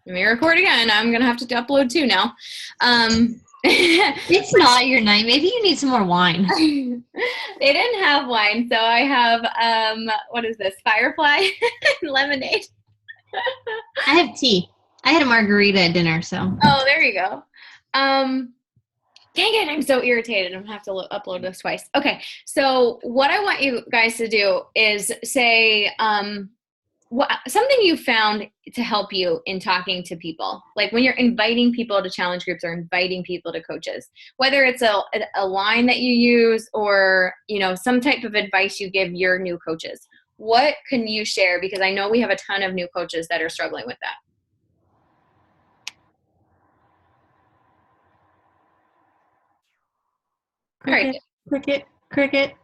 Let me record again. I'm going to have to upload 2 now. It's not your night. Maybe you need some more wine. They didn't have wine, so I have, what is this, Firefly lemonade. I have tea. I had a margarita at dinner, so. Oh, there you go. Dang it, I'm so irritated. I'm going to have to upload this twice. Okay, so what I want you guys to do is say something you found to help you in talking to people. Like when you're inviting people to challenge groups or inviting people to coaches, whether it's a line that you use or, some type of advice you give your new coaches. What can you share? Because I know we have a ton of new coaches that are struggling with that. Cricket, cricket, cricket.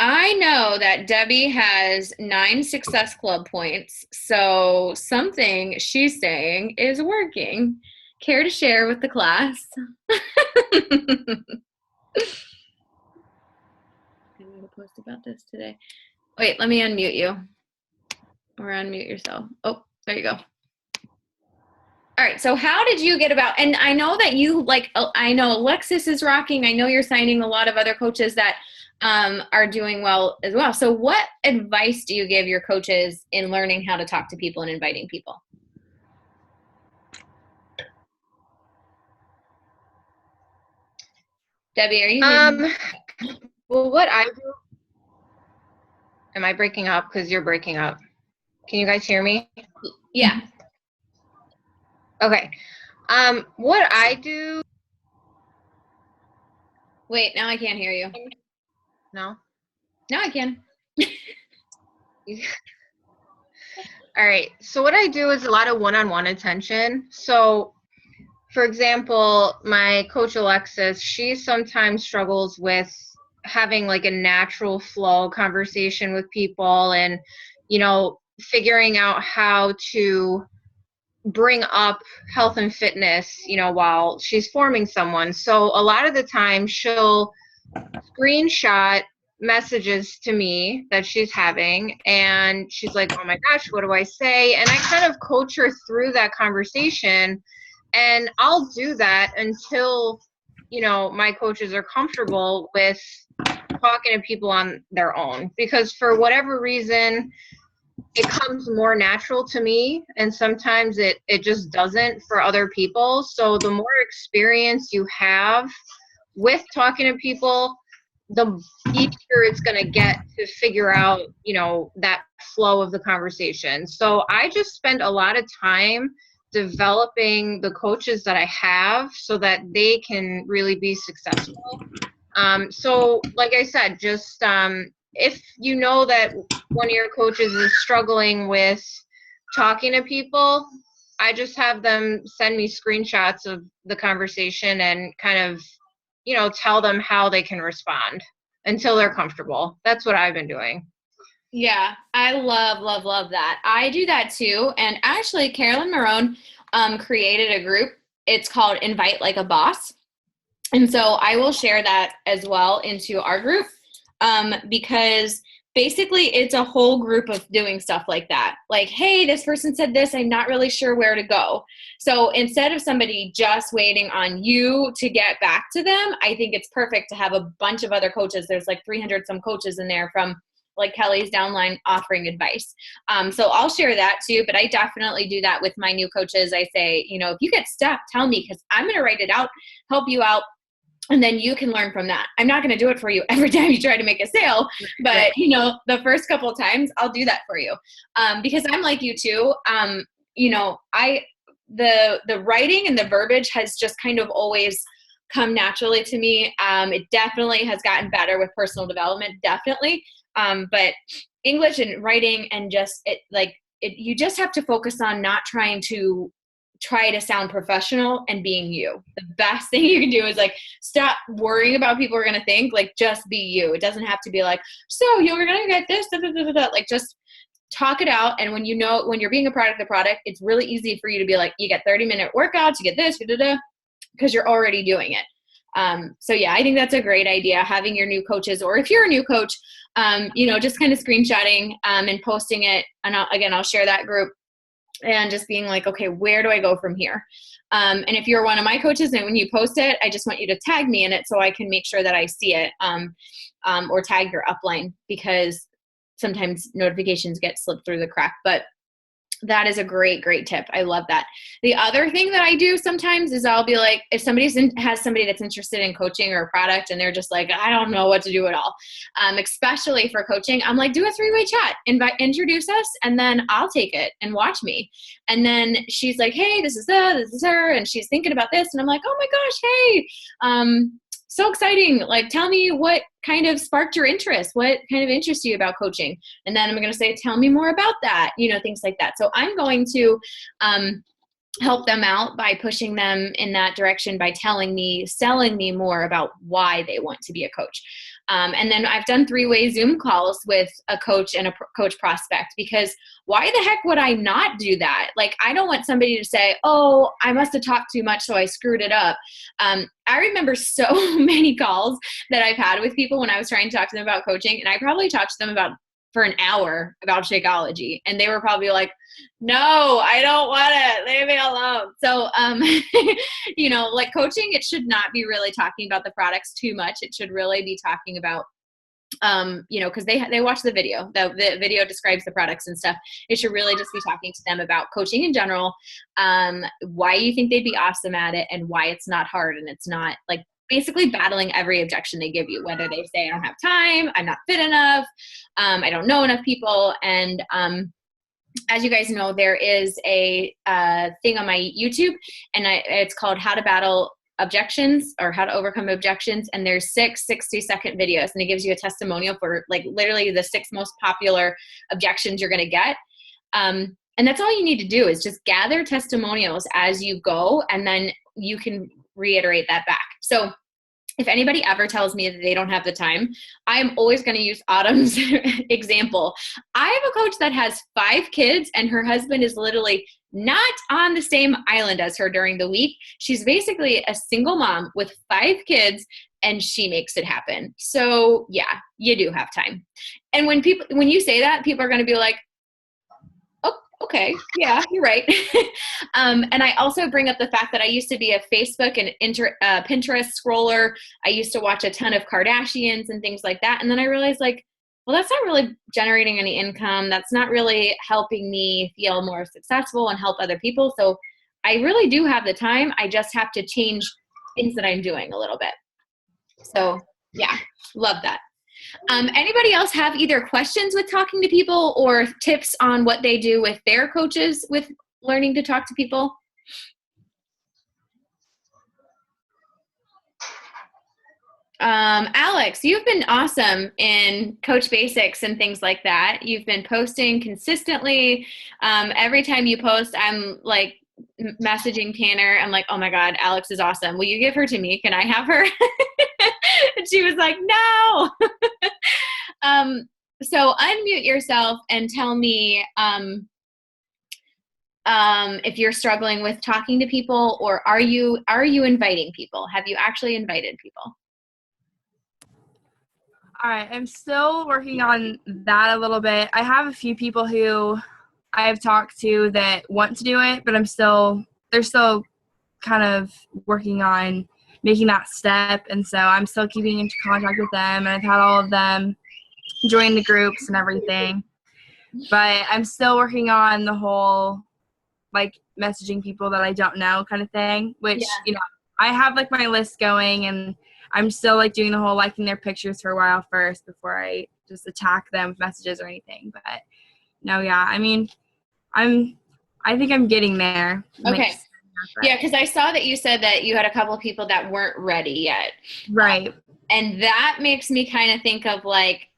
I know that Debbie has 9 Success Club points, so something she's saying is working. Care to share with the class? I'm going to post about this today. Wait, let me unmute you. Or unmute yourself. Oh, there you go. All right, so how did you get about, and I know that you, I know Alexis is rocking. I know you're signing a lot of other coaches that are doing well as well. So what advice do you give your coaches in learning how to talk to people and inviting people? Debbie, are you hearing? Well, what I do, am I breaking up? Because you're breaking up. Can you guys hear me? Yeah. Okay. What I do. Wait, now I can't hear you. No? Now I can. All right. So what I do is a lot of one-on-one attention. So, for example, my coach Alexis, she sometimes struggles with having like a natural flow conversation with people and, figuring out how to bring up health and fitness, while she's forming someone. So a lot of the time she'll screenshot messages to me that she's having, and she's like, oh my gosh, what do I say? And I kind of coach her through that conversation, and I'll do that until, my coaches are comfortable with talking to people on their own, because for whatever reason, it comes more natural to me, and sometimes it just doesn't for other people. So the more experience you have with talking to people, the easier it's going to get to figure out, that flow of the conversation. So I just spend a lot of time developing the coaches that I have so that they can really be successful. So like I said, just if you know that one of your coaches is struggling with talking to people, I just have them send me screenshots of the conversation and kind of, tell them how they can respond until they're comfortable. That's what I've been doing. Yeah, I love that. I do that too. And actually, Carolyn Marone created a group. It's called Invite Like a Boss. And so I will share that as well into our group because basically it's a whole group of doing stuff like that. Like, hey, this person said this, I'm not really sure where to go. So instead of somebody just waiting on you to get back to them, I think it's perfect to have a bunch of other coaches. There's like 300 some coaches in there from like Kelly's downline offering advice. So I'll share that too, but I definitely do that with my new coaches. I say, if you get stuck, tell me, because I'm going to write it out, help you out. And then you can learn from that. I'm not going to do it for you every time you try to make a sale, but the first couple of times I'll do that for you. Because I'm like you too. The writing and the verbiage has just kind of always come naturally to me. It definitely has gotten better with personal development, definitely. But English and writing and you just have to focus on not trying to sound professional and being you. The best thing you can do is stop worrying about what people are going to think, just be you. It doesn't have to be so you're going to get this, just talk it out. And when you're being a product of the product, it's really easy for you to be you get 30-minute workouts, you get this, because you're already doing it. So yeah, I think that's a great idea, having your new coaches, or if you're a new coach, just kind of screenshotting and posting it. And I'll share that group and just being like, okay, where do I go from here? And if you're one of my coaches and when you post it, I just want you to tag me in it so I can make sure that I see it, or tag your upline, because sometimes notifications get slipped through the crack. But that is a great, great tip. I love that. The other thing that I do sometimes is I'll be like, if somebody has somebody that's interested in coaching or a product and they're just like, I don't know what to do at all, especially for coaching, I'm like, do a 3-way chat, introduce us, and then I'll take it and watch me. And then she's like, hey, this is her, and she's thinking about this. And I'm like, oh my gosh, hey, so exciting. Like, tell me what kind of sparked your interest. What kind of interests you about coaching? And then I'm going to say, tell me more about that, things like that. So I'm going to help them out by pushing them in that direction, by selling me more about why they want to be a coach. And then I've done 3-way Zoom calls with a coach and a coach prospect, because why the heck would I not do that? Like, I don't want somebody to say, oh, I must have talked too much, so I screwed it up. I remember so many calls that I've had with people when I was trying to talk to them about coaching, and I probably talked to them for an hour about Shakeology, and they were probably like, no, I don't want it. Leave me alone. So, like coaching, it should not be really talking about the products too much. It should really be talking about, because they watch the video. The video describes the products and stuff. It should really just be talking to them about coaching in general, why you think they'd be awesome at it, and why it's not hard, and it's not like basically battling every objection they give you, whether they say, I don't have time, I'm not fit enough, I don't know enough people. And as you guys know, there is a thing on my YouTube, and it's called How to Battle Objections, or How to Overcome Objections. And there's 6 60-second videos, and it gives you a testimonial for like literally the 6 most popular objections you're going to get. And that's all you need to do is just gather testimonials as you go, and then you can reiterate that back. So if anybody ever tells me that they don't have the time, I'm always going to use Autumn's example. I have a coach that has 5 kids, and her husband is literally not on the same island as her during the week. She's basically a single mom with 5 kids, and she makes it happen. So yeah, you do have time. And when you say that, people are going to be like, okay, yeah, you're right. And I also bring up the fact that I used to be a Facebook and Pinterest scroller. I used to watch a ton of Kardashians and things like that. And then I realized, like, well, that's not really generating any income. That's not really helping me feel more successful and help other people. So I really do have the time. I just have to change things that I'm doing a little bit. So yeah, love that. Anybody else have either questions with talking to people or tips on what they do with their coaches with learning to talk to people? Alex, you've been awesome in Coach Basics and things like that. You've been posting consistently. Every time you post, I'm like messaging Tanner. I'm like, oh my God, Alex is awesome. Will you give her to me? Can I have her? And she was like, no. So unmute yourself and tell me if you're struggling with talking to people, or are you inviting people? Have you actually invited people? All right, I'm still working on that a little bit. I have a few people who I've talked to that want to do it, but they're still kind of working on making that step. And so I'm still keeping in contact with them, and I've had all of them join the groups and everything. But I'm still working on the whole, like, messaging people that I don't know kind of thing, which, I have, like, my list going, and I'm still, like, doing the whole liking their pictures for a while first before I just attack them with messages or anything. But no, yeah, I mean, I think I'm getting there. Okay. Yeah, because I saw that you said that you had a couple of people that weren't ready yet. Right. And that makes me kind of think of, like,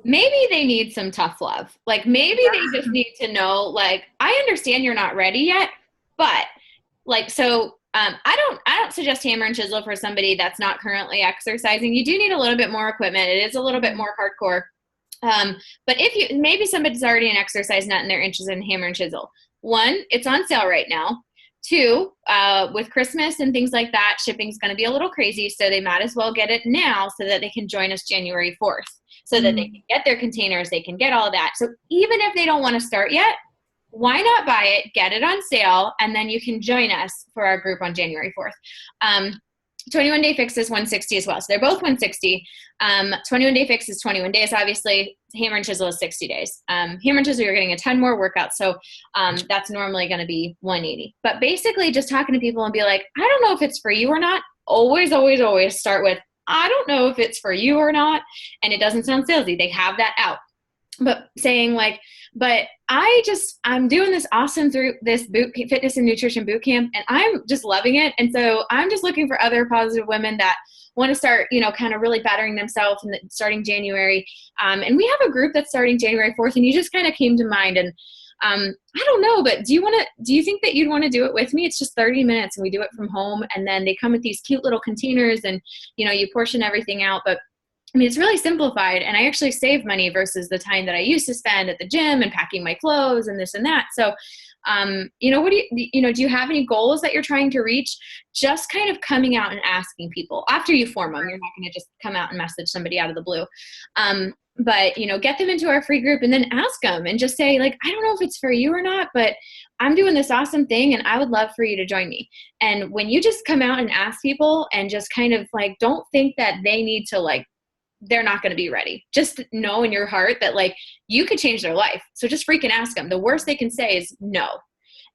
maybe they need some tough love. Like, maybe they just need to know, like, I understand you're not ready yet, but, like, so I don't suggest hammer and chisel for somebody that's not currently exercising. You do need a little bit more equipment. It is a little bit more hardcore. But maybe somebody's already an exercise nut and they're interested in hammer and chisel. 1, it's on sale right now. 2, with Christmas and things like that, shipping's going to be a little crazy, so they might as well get it now so that they can join us January 4th, so that they can get their containers, they can get all that. So even if they don't want to start yet, why not buy it, get it on sale, and then you can join us for our group on January 4th. 21 Day Fix is 160 as well. So they're both 160. 21 Day Fix is 21 days, obviously. Hammer and Chisel is 60 days. Hammer and Chisel, you're getting a ton more workouts. So that's normally going to be 180. But basically just talking to people and be like, I don't know if it's for you or not. Always, always, always start with, I don't know if it's for you or not. And it doesn't sound salesy. They have that out. But saying like, but I'm doing this awesome through this fitness and nutrition boot camp, and I'm just loving it. And so I'm just looking for other positive women that want to start, kind of really bettering themselves and starting January. And we have a group that's starting January 4th, and you just kind of came to mind. And I don't know, but do you think that you'd want to do it with me? It's just 30 minutes and we do it from home, and then they come with these cute little containers and, you portion everything out. But I mean, it's really simplified, and I actually save money versus the time that I used to spend at the gym and packing my clothes and this and that. So, what do you have any goals that you're trying to reach? Just kind of coming out and asking people after you form them. You're not going to just come out and message somebody out of the blue. But, get them into our free group and then ask them and just say like, I don't know if it's for you or not, but I'm doing this awesome thing and I would love for you to join me. And when you just come out and ask people and just kind of like, don't think that they need to like, they're not going to be ready. Just know in your heart that like you could change their life. So just freaking ask them. The worst they can say is no.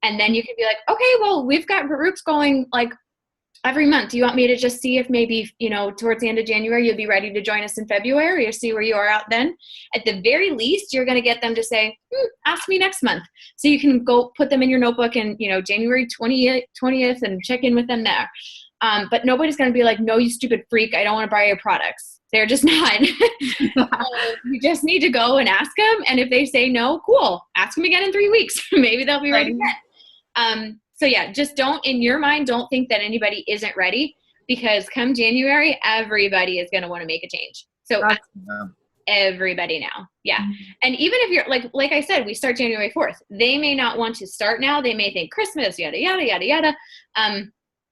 And then you can be like, okay, well, we've got groups going like every month. Do you want me to just see if maybe, towards the end of January, you'll be ready to join us in February or see where you are out then? At the very least, you're going to get them to say, ask me next month. So you can go put them in your notebook and, January 20th and check in with them there. But nobody's going to be like, no, you stupid freak. I don't want to buy your products. They're just not. You just need to go and ask them. And if they say no, cool. Ask them again in 3 weeks. Maybe they'll be ready again. So yeah, just in your mind, don't think that anybody isn't ready, because come January, everybody is going to want to make a change. So everybody now. Yeah. And even if you're like I said, we start January 4th, they may not want to start now. They may think Christmas, yada, yada, yada, yada.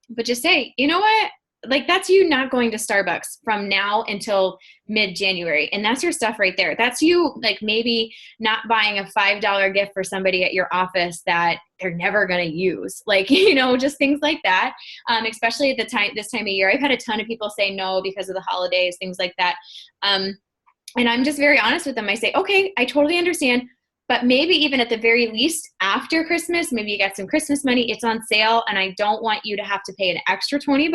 But just say, you know what? Like that's you not going to Starbucks from now until mid-January. And that's your stuff right there. That's you like maybe not buying a $5 gift for somebody at your office that they're never going to use. Like, just things like that. Especially at this time of year, I've had a ton of people say no because of the holidays, things like that. And I'm just very honest with them. I say, okay, I totally understand. But maybe even at the very least after Christmas, maybe you got some Christmas money, it's on sale, and I don't want you to have to pay an extra $20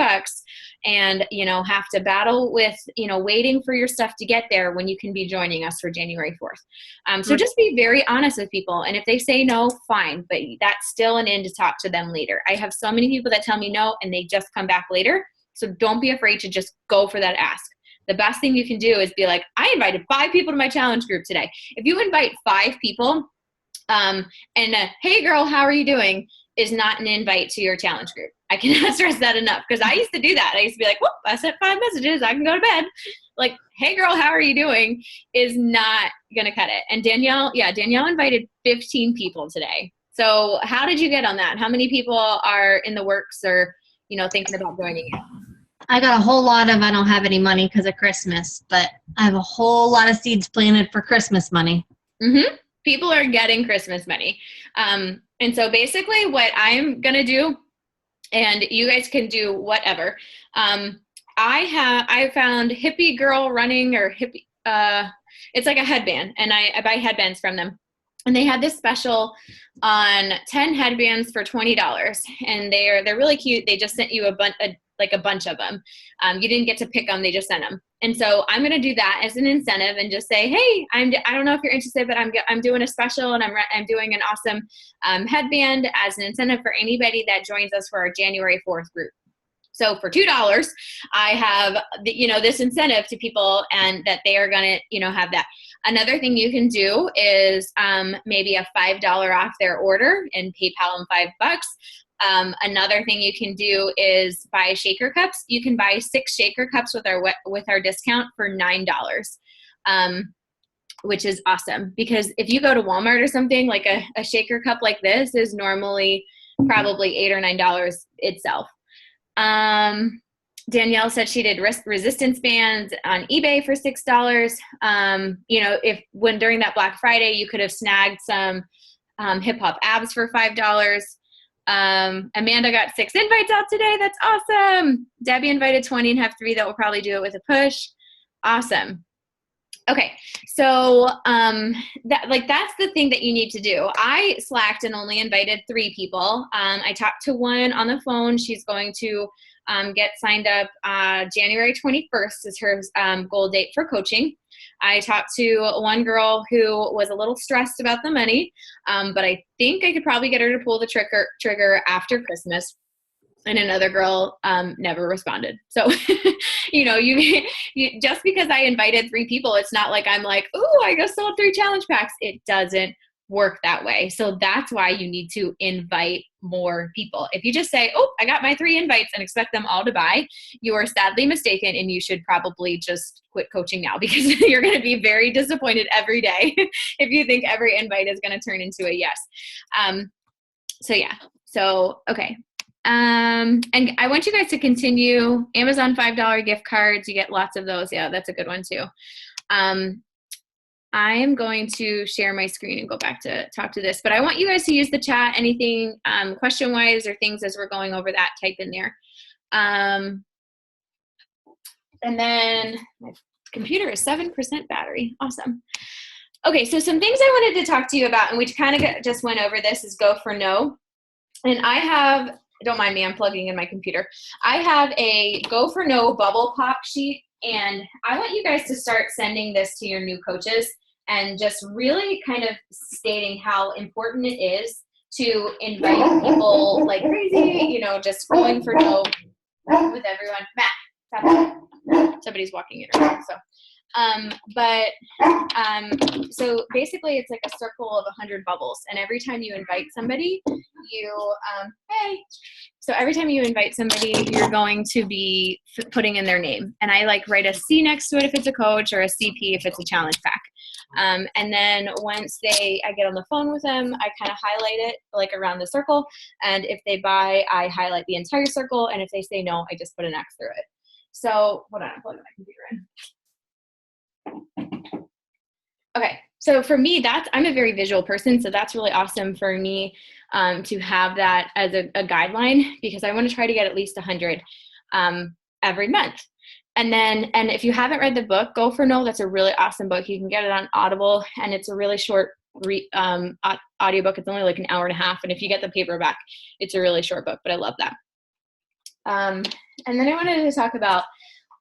and, have to battle with, waiting for your stuff to get there when you can be joining us for January 4th. So just be very honest with people. And if they say no, fine, but that's still an in to talk to them later. I have so many people that tell me no and they just come back later. So don't be afraid to just go for that ask. The best thing you can do is be like, I invited 5 people to my challenge group today. If you invite 5 people hey girl, how are you doing, is not an invite to your challenge group. I cannot stress that enough, because I used to do that. I used to be like, whoop, I sent 5 messages, I can go to bed. Like, hey girl, how are you doing is not going to cut it. And Danielle invited 15 people today. So how did you get on that? How many people are in the works or, thinking about joining you? I got a whole lot of, I don't have any money because of Christmas, but I have a whole lot of seeds planted for Christmas money. Mm-hmm. People are getting Christmas money. And so basically what I'm going to do, and you guys can do whatever. I found Hippie Girl Running or Hippie, it's like a headband, and I buy headbands from them. And they had this special on 10 headbands for $20, and they're really cute. They just sent you a bunch of them. You didn't get to pick them. They just sent them. And so I'm going to do that as an incentive and just say, hey, I don't know if you're interested, but I'm doing a special, and I'm doing an awesome headband as an incentive for anybody that joins us for our January 4th group. So for $2, I have this incentive to people, and that they are going to have that. Another thing you can do is maybe a $5 off their order and PayPal them $5. Another thing you can do is buy shaker cups. You can buy 6 shaker cups with our discount for $9, which is awesome, because if you go to Walmart or something, like a shaker cup like this is normally probably $8 or $9 itself. Danielle said she did resistance bands on eBay for $6. If during that Black Friday, you could have snagged some Hip Hop Abs for $5. Amanda got 6 invites out today. That's awesome. Debbie invited 20 and have 3 that will probably do it with a push. Awesome. Okay, so that's the thing that you need to do. I slacked and only invited 3 people. I talked to one on the phone. She's going to get signed up. January 21st is her goal date for coaching. I talked to one girl who was a little stressed about the money, but I think I could probably get her to pull the trigger after Christmas. And another girl never responded. So, you just because I invited 3 people, it's not like I'm like, ooh, I just sold 3 challenge packs. It doesn't work that way. So that's why you need to invite more people. If you just say, oh, I got my 3 invites and expect them all to buy, you are sadly mistaken, and you should probably just quit coaching now, because you're going to be very disappointed every day if you think every invite is going to turn into a yes. Okay. And I want you guys to continue. Amazon $5 gift cards. You get lots of those. Yeah, that's a good one too. I am going to share my screen and go back to talk to this, but I want you guys to use the chat. Anything question-wise or things as we're going over that, type in there. And then my computer is 7% battery. Awesome. Okay, so some things I wanted to talk to you about, and we kind of just went over this, is go for no. And I have, don't mind me, I'm plugging in my computer. I have a go for no bubble pop sheet, and I want you guys to start sending this to your new coaches and just really kind of stating how important it is to invite people like crazy, just going for no with everyone. Matt, stop. Somebody's walking in around, so. So basically it's like a circle of 100 bubbles, and every time you invite somebody, every time you invite somebody, you're going to be putting in their name. And I write a C next to it if it's a coach, or a CP if it's a challenge pack. And then once I get on the phone with them, I kind of highlight it around the circle. And if they buy, I highlight the entire circle. And if they say no, I just put an X through it. So hold on, I'm plugging my computer in. Okay, so for me, I'm a very visual person, so that's really awesome for me to have that as a guideline, because I want to try to get at least 100 every month. And if you haven't read the book, Go for No, that's a really awesome book. You can get it on Audible, and it's a really short audiobook. It's only an hour and a half, and if you get the paperback, it's a really short book, but I love that. And then I wanted to talk about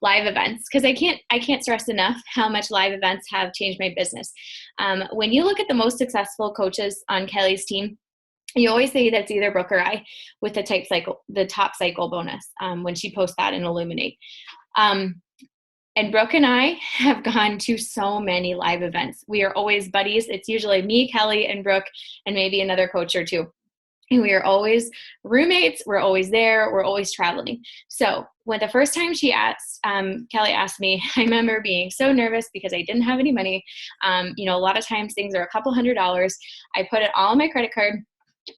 live events, because I can't stress enough how much live events have changed my business. When you look at the most successful coaches on Kelly's team, you always say that's either Brooke or I, with the top cycle bonus, when she posts that in Illuminate. And Brooke and I have gone to so many live events. We are always buddies. It's usually me, Kelly, and Brooke, and maybe another coach or two. And we are always roommates. We're always there. We're always traveling. So when the first time Kelly asked me, I remember being so nervous because I didn't have any money. A lot of times things are a couple $100. I put it all on my credit card.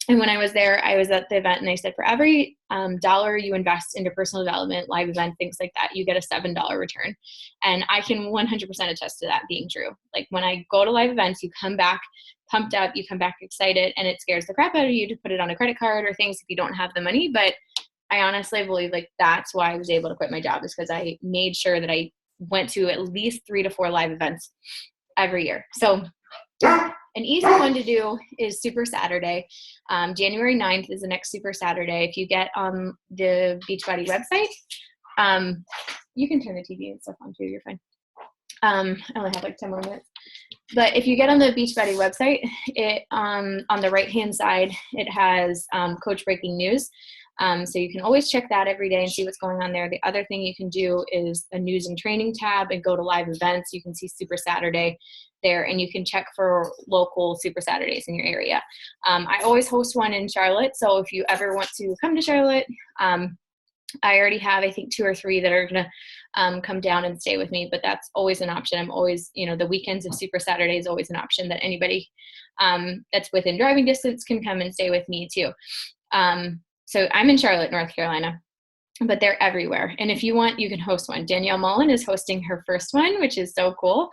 And when I was there, I was at the event, and I said, for every dollar you invest into personal development, live event, things like that, you get a $7 return. And I can 100% attest to that being true. When I go to live events, you come back pumped up, you come back excited, and it scares the crap out of you to put it on a credit card or things if you don't have the money. But I honestly believe that's why I was able to quit my job, is because I made sure that I went to at least 3 to 4 live events every year. So an easy one to do is Super Saturday. January 9th is the next Super Saturday. If you get on the Beachbody website, you can turn the TV and stuff on too, you're fine. I only have 10 more minutes. But if you get on the Beachbody website, it on the right-hand side, it has Coach Breaking News. So you can always check that every day and see what's going on there. The other thing you can do is a news and training tab and go to live events. You can see Super Saturday there, and you can check for local Super Saturdays in your area. I always host one in Charlotte. So if you ever want to come to Charlotte, I already have, I think, 2 or 3 that are going to come down and stay with me, but that's always an option. I'm always, the weekends of Super Saturday is always an option that anybody that's within driving distance can come and stay with me too. So I'm in Charlotte, North Carolina, but they're everywhere. And if you want, you can host one. Danielle Mullen is hosting her first one, which is so cool.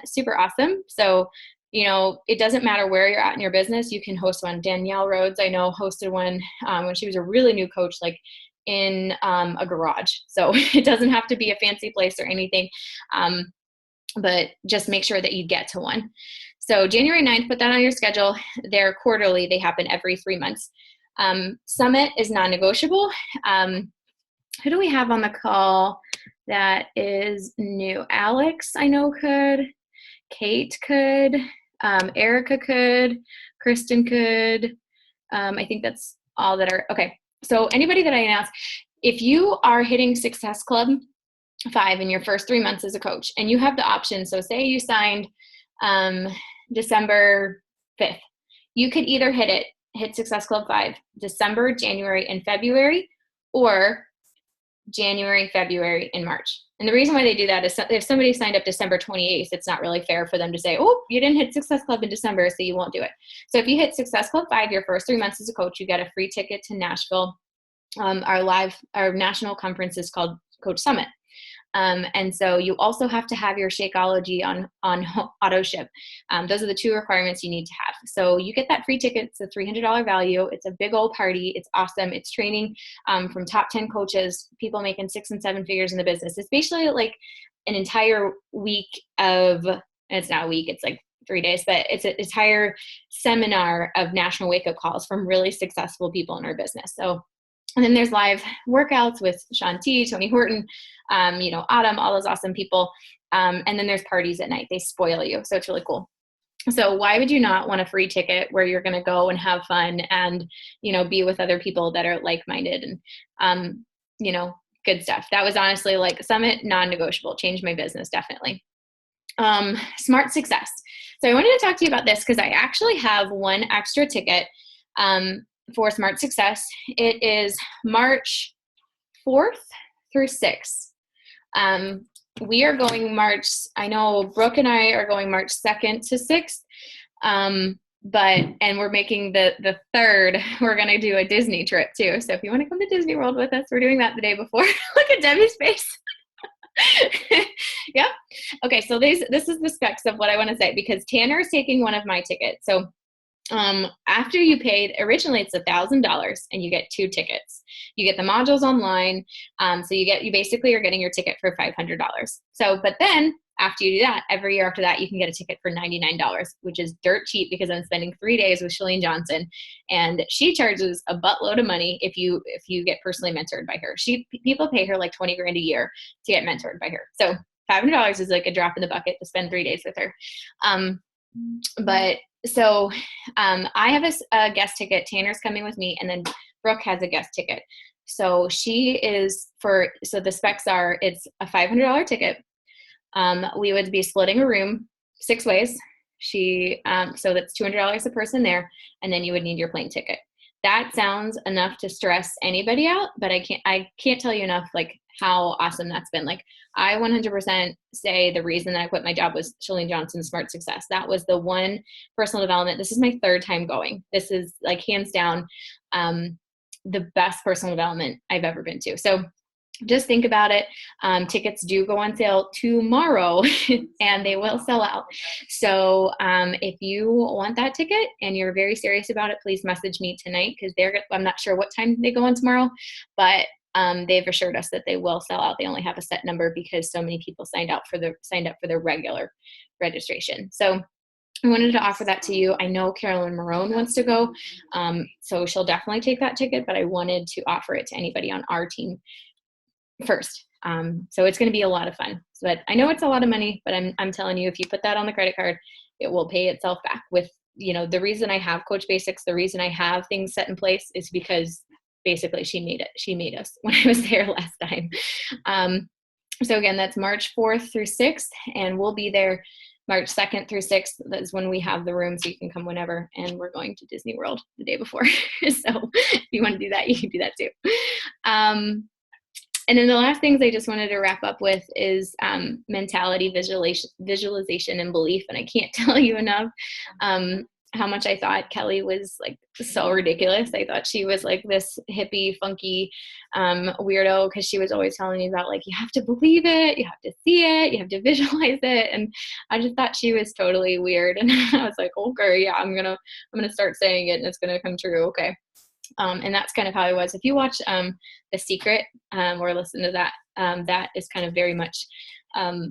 Super awesome. So it doesn't matter where you're at in your business. You can host one. Danielle Rhodes, I know, hosted one when she was a really new coach, like in a garage. So it doesn't have to be a fancy place or anything. But just make sure that you get to one. So January 9th, put that on your schedule. They're quarterly. They happen every 3 months. Summit is non-negotiable. Who do we have on the call that is new? Alex, I know, could. Kate could. Erica could. Kristen could. I think that's all that are. Okay. So anybody that I announced, if you are hitting Success Club 5 in your first 3 months as a coach, and you have the option, so say you signed December 5th, you could either hit Success Club 5 December, January, and February, or January, February, and March. And the reason why they do that is if somebody signed up December 28th, it's not really fair for them to say, oh, you didn't hit Success Club in December, so you won't do it. So if you hit Success Club 5 your first 3 months as a coach, you get a free ticket to Nashville. Our national conference is called Coach Summit. And so you also have to have your Shakeology on auto ship. Those are the 2 requirements you need to have. So you get that free ticket. It's a $300 value. It's a big old party. It's awesome. It's training from top 10 coaches, people making 6 and 7 figures in the business. It's basically like an entire week of, and it's not a week, it's like 3 days, but it's an entire seminar of national wake-up calls from really successful people in our business. So, and then there's live workouts with Sean T, Tony Horton, Autumn, all those awesome people. And then there's parties at night. They spoil you. So it's really cool. So why would you not want a free ticket where you're going to go and have fun and, be with other people that are like-minded and, good stuff. That was honestly like Summit, non-negotiable, changed my business. Definitely. Smart Success. So I wanted to talk to you about this because I actually have one extra ticket, for Smart Success. It is March 4th through 6th. We are going I know Brooke and I are going March 2nd to 6th. And we're making the 3rd, we're going to do a Disney trip too. So if you want to come to Disney World with us, we're doing that the day before. Look at Debbie's face. Yep. Okay. So this is the specs of what I want to say, because Tanner is taking one of my tickets. So after you paid, originally it's $1,000 and you get 2 tickets. You get the modules online. So you basically are getting your ticket for $500. So, but then after you do that, every year after that, you can get a ticket for $99, which is dirt cheap because I'm spending 3 days with Shalene Johnson, and she charges a buttload of money if you get personally mentored by her. People pay her like 20 grand a year to get mentored by her. So $500 is like a drop in the bucket to spend 3 days with her. So I have a guest ticket. Tanner's coming with me, and then Brooke has a guest ticket. So so the specs are, it's a $500 ticket. We would be splitting a room 6 ways. So that's $200 a person there. And then you would need your plane ticket. That sounds enough to stress anybody out, but I can't tell you enough, like, how awesome that's been. Like, I 100% say the reason that I quit my job was Shalene Johnson's Smart Success. That was the one personal development. This is my 3rd time going. This is like hands down the best personal development I've ever been to. So just think about it. Tickets do go on sale tomorrow and they will sell out. So if you want that ticket and you're very serious about it, please message me tonight, because I'm not sure what time they go on tomorrow, but they've assured us that they will sell out. They only have a set number because so many people signed up for their regular registration. So I wanted to offer that to you. I know Carolyn Marone wants to go, so she'll definitely take that ticket, but I wanted to offer it to anybody on our team first. So it's going to be a lot of fun. But I know it's a lot of money, but I'm telling you, if you put that on the credit card, it will pay itself back. With, the reason I have Coach Basics, the reason I have things set in place is because basically she made us when I was there last time. So again, that's March 4th through 6th, and we'll be there March 2nd through 6th. That's when we have the room, so you can come whenever. And we're going to Disney World the day before. So if you want to do that, you can do that too. And then the last things I just wanted to wrap up with is mentality, visualization, and belief. And I can't tell you enough how much I thought Kelly was like so ridiculous. I thought she was like this hippie, funky weirdo, because she was always telling me about like, you have to believe it, you have to see it, you have to visualize it. And I just thought she was totally weird. And I was like, okay, yeah, I'm gonna start saying it and it's gonna come true. Okay. And that's kind of how I was. If you watch The Secret or listen to that, that is kind of very much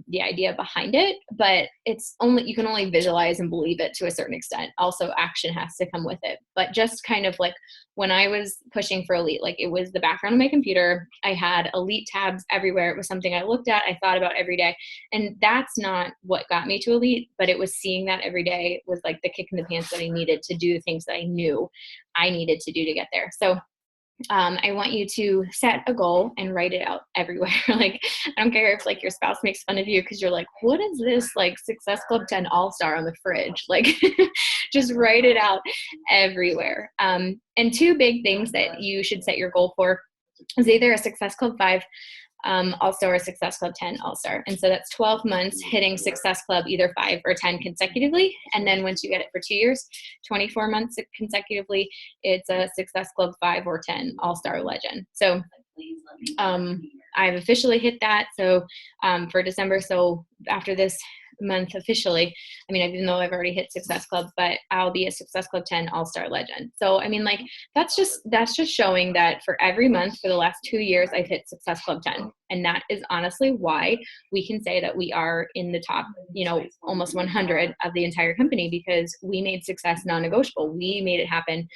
the idea behind it, but it's only, you can only visualize and believe it to a certain extent. Also, action has to come with it. But just kind of like when I was pushing for Elite, like it was the background of my computer. I had Elite tabs everywhere. It was something I looked at, I thought about every day. And that's not what got me to Elite, but it was seeing that every day was like the kick in the pants that I needed to do the things that I knew I needed to do to get there. So I want you to set a goal and write it out everywhere. Like, I don't care if like your spouse makes fun of you because you're like, what is this like Success Club 10 All-Star on the fridge? Like, just write it out everywhere. And two big things that you should set your goal for is either a Success Club 5 All-Star or Success Club 10 All-Star. And so that's 12 months hitting Success Club either 5 or 10 consecutively. And then once you get it for 2 years, 24 months consecutively, it's a Success Club 5 or 10 All-Star Legend. So I've officially hit that. So for December, so after this month officially, I mean, even though I've already hit Success Club, but I'll be a Success Club 10 All-Star Legend. So I mean, like that's just showing that for every month for the last 2 years I've hit Success Club 10. And that is honestly why we can say that we are in the top, you know, almost 100 of the entire company, because we made success non-negotiable. We made it happen,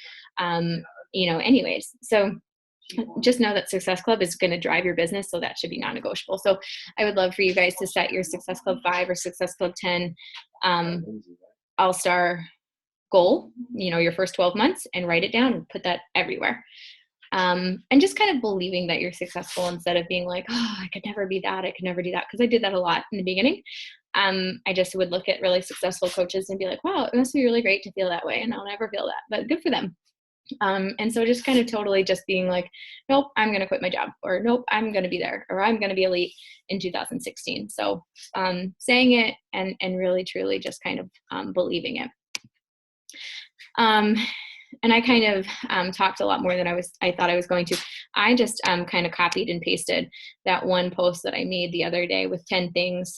you know, anyways. So just know that Success Club is going to drive your business, so that should be non-negotiable. So I would love for you guys to set your Success Club 5 or Success Club 10 All-Star goal, you know, your first 12 months, and write it down and put that everywhere. And just kind of believing that you're successful instead of being like, oh, I could never be that, I could never do that, because I did that a lot in the beginning. I just would look at really successful coaches and be like, wow, it must be really great to feel that way, and I'll never feel that, but good for them. And so just kind of totally just being like, nope, I'm going to quit my job, or nope, I'm going to be there, or I'm going to be elite in 2016. So saying it and really truly just kind of believing it. And I kind of talked a lot more than I thought I was going to. I just kind of copied and pasted that one post that I made the other day with 10 things.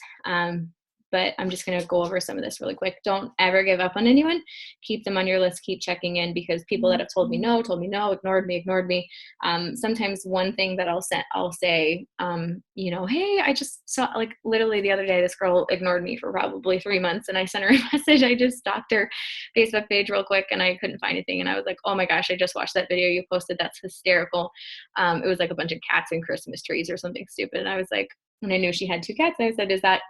But I'm just going to go over some of this really quick. Don't ever give up on anyone. Keep them on your list. Keep checking in, because people that have told me no, ignored me. Sometimes one thing that I'll say, you know, hey, I just saw, like literally the other day, this girl ignored me for probably 3 months, and I sent her a message. I just stalked her Facebook page real quick, and I couldn't find anything. And I was like, oh my gosh, I just watched that video you posted. That's hysterical. It was like a bunch of cats and Christmas trees or something stupid. And I was like, and I knew she had 2 cats. I said, is that,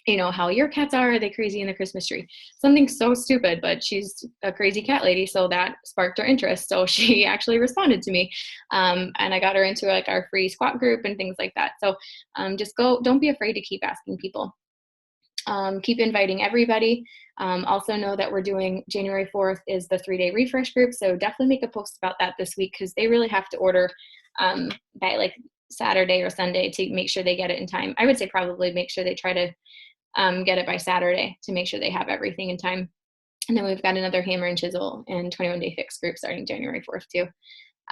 you know, how your cats are they crazy in the Christmas tree? Something so stupid, but she's a crazy cat lady, so that sparked her interest. So she actually responded to me, and I got her into like our free squat group and things like that. So just don't be afraid to keep asking people. Keep inviting everybody. Also know that we're doing January 4th is the 3-day refresh group, so definitely make a post about that this week, because they really have to order by like Saturday or Sunday to make sure they get it in time. I would say probably make sure they try to get it by Saturday to make sure they have everything in time. And then we've got another hammer and chisel and 21-day fix group starting January 4th too.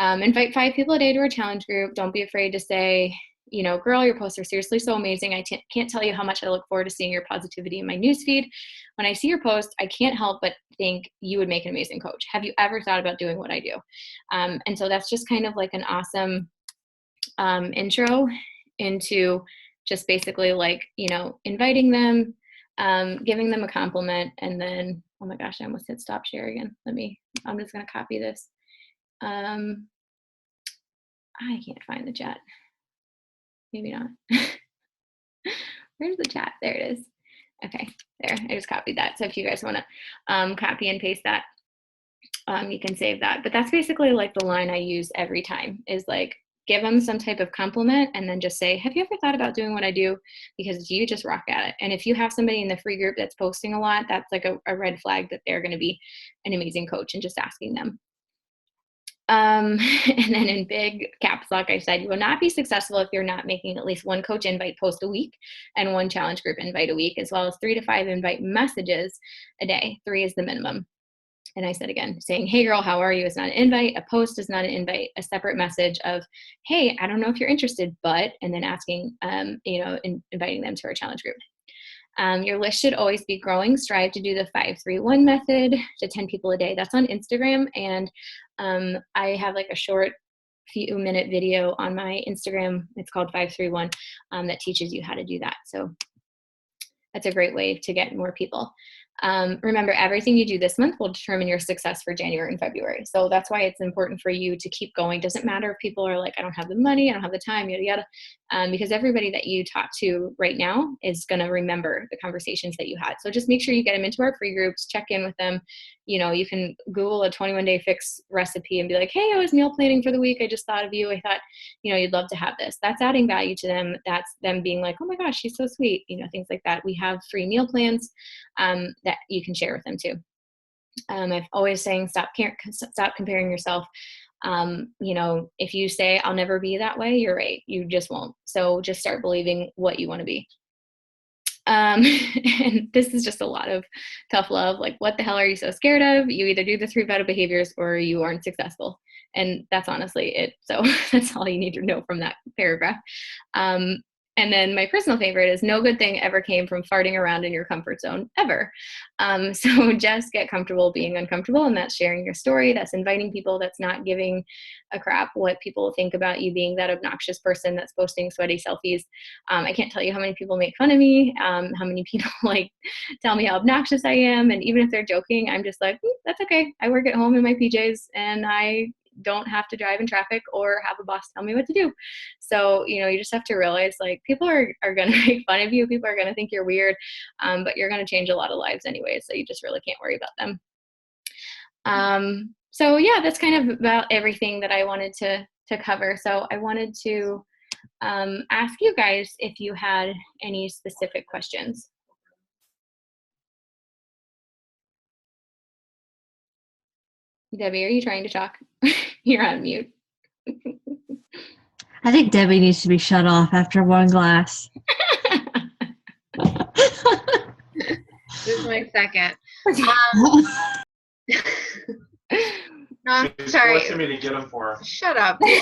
Invite 5 people a day to our challenge group. Don't be afraid to say, you know, girl, your posts are seriously so amazing. I can't tell you how much I look forward to seeing your positivity in my newsfeed. When I see your post, I can't help but think you would make an amazing coach. Have you ever thought about doing what I do? And so that's just kind of like an awesome intro into just basically like, you know, inviting them, giving them a compliment, and then, oh my gosh, I almost hit stop share again. I'm just going to copy this. I can't find the chat. Maybe not. Where's the chat? There it is. Okay, there, I just copied that. So if you guys want to copy and paste that, you can save that. But that's basically like the line I use every time, is like, give them some type of compliment, and then just say, have you ever thought about doing what I do? Because you just rock at it. And if you have somebody in the free group that's posting a lot, that's like a red flag that they're going to be an amazing coach, and just asking them. And then in big caps lock, I said, you will not be successful if you're not making at least 1 coach invite post a week and 1 challenge group invite a week, as well as 3 to 5 invite messages a day. 3 is the minimum. And I said again, saying, hey girl, how are you? Is not an invite. A post is not an invite. A separate message of, hey, I don't know if you're interested, but, and then asking, inviting them to our challenge group. Your list should always be growing. Strive to do the 5-3-1 method to 10 people a day. That's on Instagram. And I have like a short few minute video on my Instagram. It's called 5-3-1 that teaches you how to do that. So that's a great way to get more people. Remember, everything you do this month will determine your success for January and February. So that's why it's important for you to keep going. Doesn't matter if people are like, I don't have the money, I don't have the time, yada, yada. Because everybody that you talk to right now is going to remember the conversations that you had. So just make sure you get them into our free groups, check in with them. You know, you can Google a 21-day fix recipe and be like, hey, I was meal planning for the week. I just thought of you. I thought, you'd love to have this. That's adding value to them. That's them being like, oh my gosh, she's so sweet. Things like that. We have free meal plans that you can share with them too. I'm always saying, stop comparing yourself. If you say I'll never be that way, you're right. You just won't. So just start believing what you want to be. And this is just a lot of tough love. Like, what the hell are you so scared of? You either do the 3 vital behaviors or you aren't successful. And that's honestly it. So that's all you need to know from that paragraph. And then my personal favorite is, no good thing ever came from farting around in your comfort zone, ever. So just get comfortable being uncomfortable, and that's sharing your story. That's inviting people. That's not giving a crap what people think about you being that obnoxious person that's posting sweaty selfies. I can't tell you how many people make fun of me, how many people like tell me how obnoxious I am. And even if they're joking, I'm just like, that's okay. I work at home in my PJs and I don't have to drive in traffic or have a boss tell me what to do. So, you just have to realize, like, people are going to make fun of you. People are going to think you're weird, but you're going to change a lot of lives anyway. So you just really can't worry about them. So yeah, that's kind of about everything that I wanted to cover. So I wanted to ask you guys if you had any specific questions. Debbie, are you trying to talk? You're on mute. I think Debbie needs to be shut off after one glass. This is my second. No, I'm sorry. Forcing me to get them for her. Shut up. You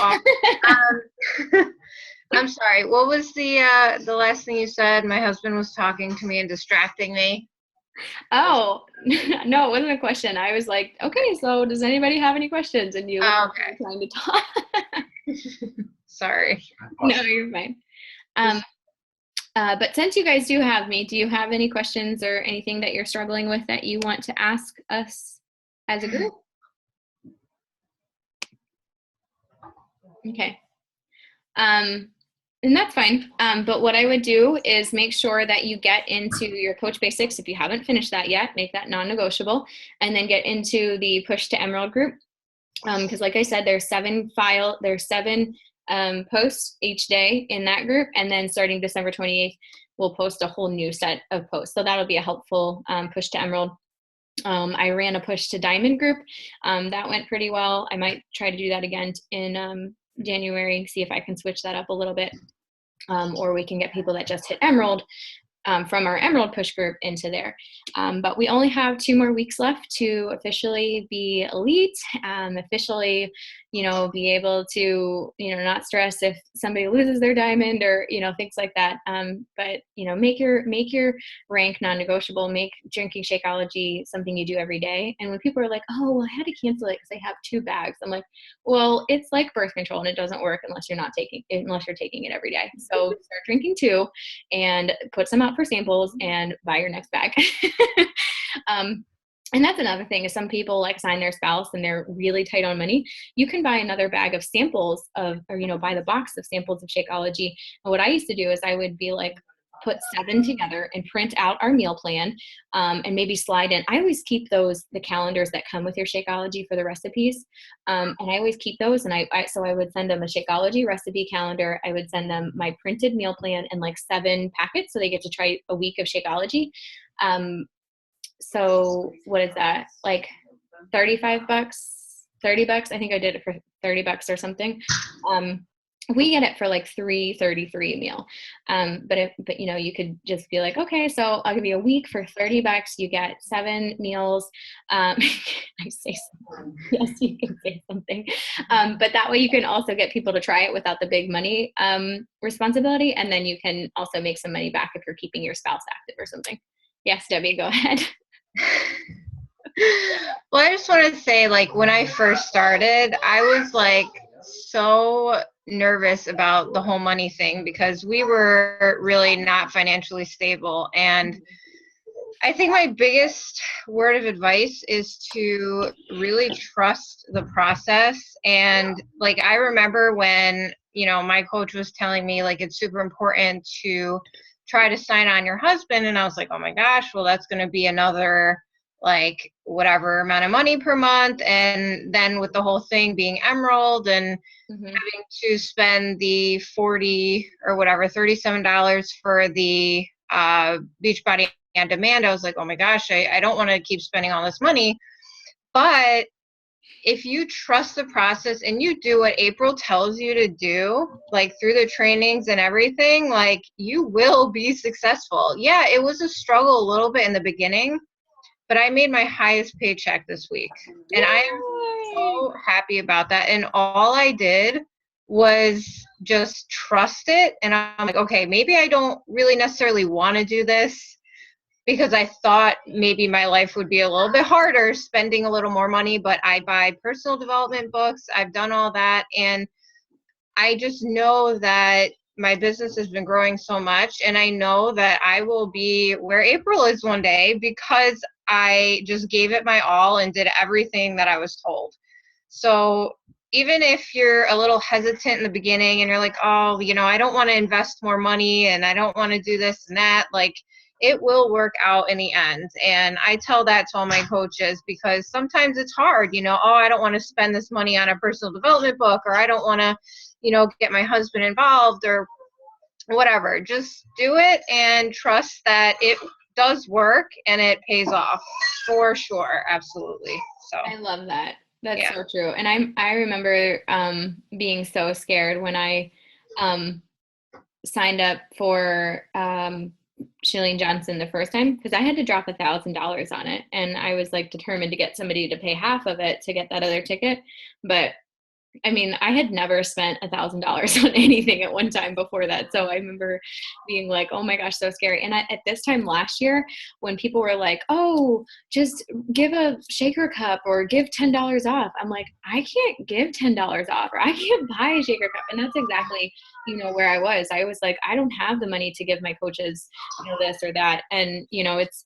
I'm sorry. What was the last thing you said? My husband was talking to me and distracting me. Oh, no, it wasn't a question. I was like, okay, so does anybody have any questions? And you were trying to talk. Sorry. No, you're fine. But since you guys do have me, do you have any questions or anything that you're struggling with that you want to ask us as a group? Okay. And that's fine. But what I would do is make sure that you get into your Coach Basics. If you haven't finished that yet, make that non-negotiable, and then get into the Push to Emerald group. Because like I said, there's 7 posts each day in that group. And then starting December 28th, we'll post a whole new set of posts. So that'll be a helpful Push to Emerald. I ran a Push to Diamond group. That went pretty well. I might try to do that again in January, see if I can switch that up a little bit. Or we can get people that just hit Emerald from our Emerald Push group into there. But we only have 2 more weeks left to officially be elite, officially, be able to, not stress if somebody loses their diamond or, things like that. But, make your rank non-negotiable, make drinking Shakeology something you do every day. And when people are like, oh, well, I had to cancel it because I have 2 bags. I'm like, well, it's like birth control and it doesn't work unless you're taking it every day. So start drinking 2 and put some out for samples and buy your next bag. And that's another thing is some people like sign their spouse and they're really tight on money. You can buy another bag of samples or buy the box of samples of Shakeology. And what I used to do is I would be like, put 7 together and print out our meal plan and maybe slide in. I always keep the calendars that come with your Shakeology for the recipes. And I always keep those. And so I would send them a Shakeology recipe calendar. I would send them my printed meal plan in like 7 packets. So they get to try a week of Shakeology. So what is that? Like $35, $30? I think I did it for $30 or something. we get it for like $3.33 a meal. But you know, you could just be like, okay, so I'll give you a week for $30. You get 7 meals. I say something. Yes, you can say something. But that way you can also get people to try it without the big money responsibility. And then you can also make some money back if you're keeping your spouse active or something. Yes, Debbie, go ahead. Well, I just want to say, like, when I first started, I was like so nervous about the whole money thing because we were really not financially stable. And I think my biggest word of advice is to really trust the process. And like, I remember when, you know, my coach was telling me like it's super important to try to sign on your husband. And I was like, oh my gosh, well, that's going to be another like whatever amount of money per month. And then with the whole thing being Emerald and having to spend the 40 or whatever, $37 for the Beachbody on Demand, I was like, oh my gosh, I don't want to keep spending all this money. But if you trust the process and you do what April tells you to do, like through the trainings and everything, like you will be successful. Yeah, it was a struggle a little bit in the beginning, but I made my highest paycheck this week. And I am so happy about that. And all I did was just trust it. And I'm like, okay, maybe I don't really necessarily want to do this because I thought maybe my life would be a little bit harder spending a little more money, but I buy personal development books. I've done all that. And I just know that my business has been growing so much. And I know that I will be where April is one day because I just gave it my all and did everything that I was told. So even if you're a little hesitant in the beginning and you're like, oh, you know, I don't want to invest more money and I don't want to do this and that, like it will work out in the end. And I tell that to all my coaches because sometimes it's hard, you know, oh, I don't want to spend this money on a personal development book, or I don't want to, you know, get my husband involved or whatever. Just do it and trust that it does work and it pays off for sure. Absolutely. So I love that. That's so true. And I remember being so scared when I signed up for Shilling Johnson the first time because I had to drop $1,000 on it, and I was like determined to get somebody to pay half of it to get that other ticket. But I mean, I had never spent $1,000 on anything at one time before that. So I remember being like, oh my gosh, so scary. And at this time last year, when people were like, oh, just give a shaker cup or give $10 off, I'm like, I can't give $10 off, or I can't buy a shaker cup. And that's exactly, you know, where I was. I was like, I don't have the money to give my coaches, you know, this or that. And, you know, it's,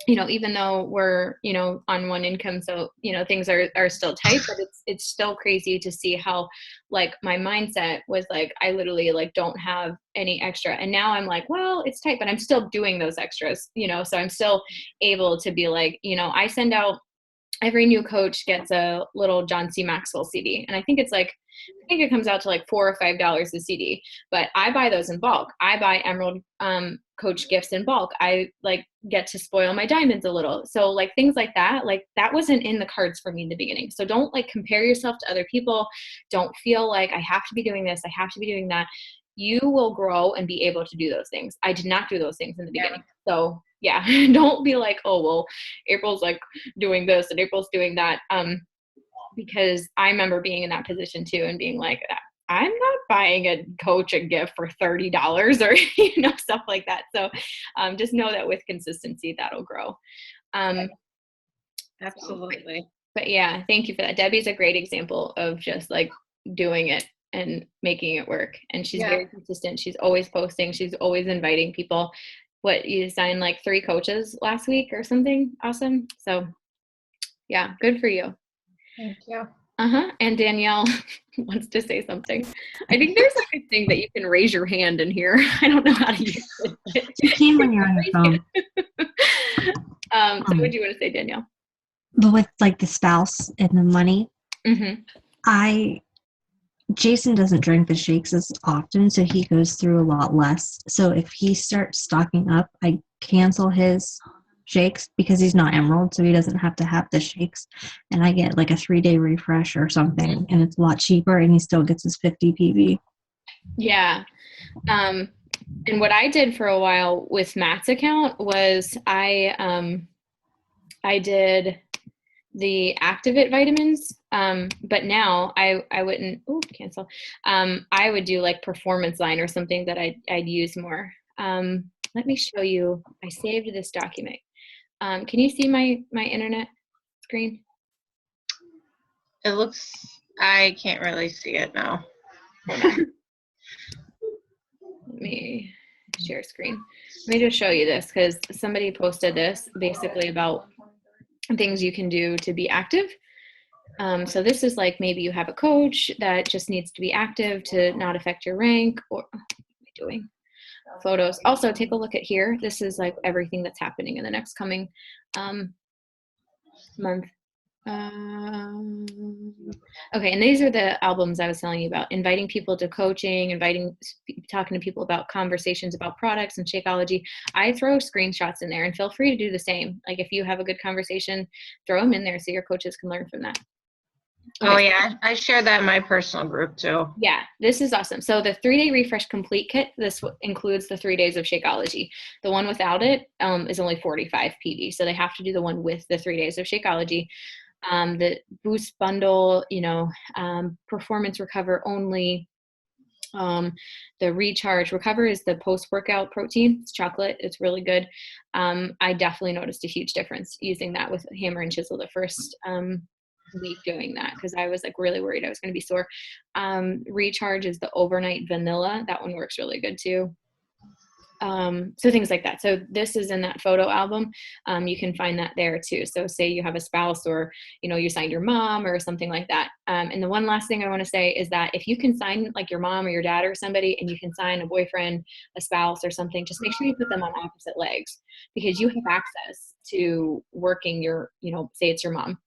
you know, even though we're, you know, on one income, so, you know, things are still tight, but it's still crazy to see how like my mindset was like, I literally like don't have any extra. And now I'm like, well, it's tight, but I'm still doing those extras, you know, so I'm still able to be like, you know, I send out, every new coach gets a little John C. Maxwell CD. And I think it's like, I think it comes out to like $4 or $5 a CD, but I buy those in bulk. I buy Emerald coach gifts in bulk. I like get to spoil my diamonds a little. So like things like that wasn't in the cards for me in the beginning. So don't like compare yourself to other people. Don't feel like I have to be doing this, I have to be doing that. You will grow and be able to do those things. I did not do those things in the beginning. So yeah, don't be like, oh, well, April's like doing this and April's doing that. Because I remember being in that position too and being like, I'm not buying a coach a gift for $30 or, you know, stuff like that. So just know that with consistency, that'll grow. Absolutely. But yeah, thank you for that. Debbie's a great example of just like doing it and making it work. And she's very consistent. She's always posting. She's always inviting people. What, you signed like 3 coaches last week or something? Awesome. So yeah, good for you. Thank you. And Danielle wants to say something. I think there's like a thing that you can raise your hand in here. I don't know how to use it. You can when you're on the phone. So what do you want to say, Danielle? But with like the spouse and the money, Jason doesn't drink the shakes as often, so he goes through a lot less. So if he starts stocking up, I cancel his shakes because he's not Emerald, so he doesn't have to have the shakes. And I get like a 3-day refresh or something, and it's a lot cheaper, and he still gets his 50 PV. Yeah. And what I did for a while with Matt's account was I did the Activate vitamins, but now I wouldn't, cancel. I would do like Performance Line or something that I'd use more. Let me show you. I saved this document. Can you see my internet screen? It looks, I can't really see it now. Hold on. Let me share screen. Let me just show you this because somebody posted this basically about things you can do to be active. So this is like maybe you have a coach that just needs to be active to not affect your rank, or what am I doing? Photos. Also, take a look at here. This is like everything that's happening in the next coming month. Okay, and these are the albums I was telling you about. Inviting people to coaching, talking to people about conversations about products and Shakeology. I throw screenshots in there, and feel free to do the same. Like if you have a good conversation, throw them in there so your coaches can learn from that. Okay. Oh yeah, I share that in my personal group too. Yeah, this is awesome. So the 3-day refresh complete kit, this includes the 3 days of Shakeology. The one without it is only 45 PV. So they have to do the one with the 3 days of Shakeology. The boost bundle, performance recover only. The recharge recover is the post-workout protein. It's chocolate. It's really good. I definitely noticed a huge difference using that with hammer and chisel the first week doing that because I was like really worried I was going to be sore. Recharge is the overnight vanilla. That one works really good too. So things like that. So this is in that photo album. You can find that there too. So say you have a spouse or, you signed your mom or something like that. And the one last thing I want to say is that if you can sign like your mom or your dad or somebody, and you can sign a boyfriend, a spouse or something, just make sure you put them on opposite legs because you have access to working your, say it's your mom.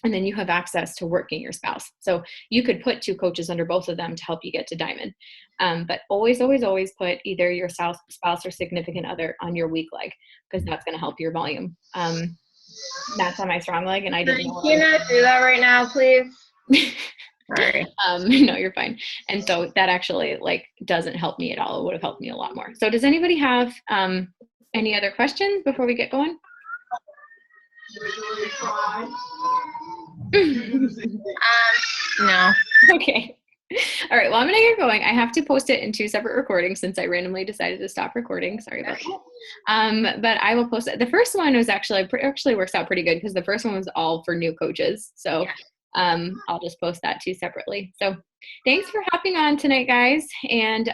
And then you have access to working your spouse. So you could put 2 coaches under both of them to help you get to diamond. But always, always, always put either your spouse or significant other on your weak leg because that's going to help your volume. That's on my strong leg, and I didn't know. Can you not do that right now, please? Sorry. No, you're fine. And so that actually doesn't help me at all. It would have helped me a lot more. So does anybody have any other questions before we get going? No. Okay. All right. Well, I'm going to get going. I have to post it in 2 separate recordings since I randomly decided to stop recording. Sorry about that. But I will post it. The first one was actually works out pretty good because the first one was all for new coaches. So I'll just post that 2 separately. So thanks for hopping on tonight, guys. And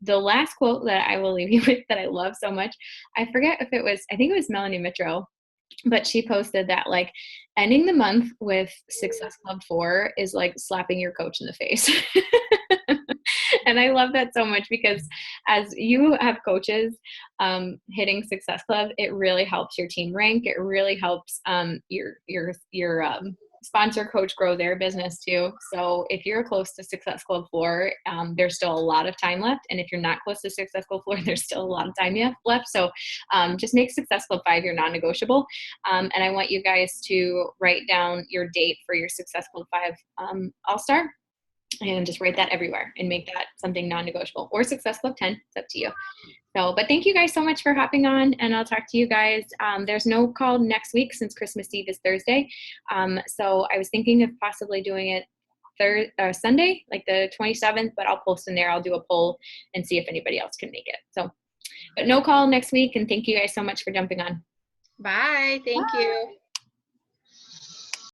the last quote that I will leave you with that I love so much, I forget if I think it was Melanie Mitro, but she posted that ending the month with Success Club 4 is like slapping your coach in the face. And I love that so much because as you have coaches hitting Success Club, it really helps your team rank. It really helps your sponsor coach grow their business too. So if you're close to Success Club 4, there's still a lot of time left. And if you're not close to Success Club 4, there's still a lot of time left. So just make Success Club 5 your non-negotiable. And I want you guys to write down your date for your Success Club 5 All-Star. And just write that everywhere and make that something non-negotiable, or Success Club 10. It's up to you. So, but thank you guys so much for hopping on, and I'll talk to you guys. There's no call next week since Christmas Eve is Thursday. So I was thinking of possibly doing it Sunday, like the 27th, but I'll post in there. I'll do a poll and see if anybody else can make it. So, but no call next week, and thank you guys so much for jumping on. Bye. Thank you.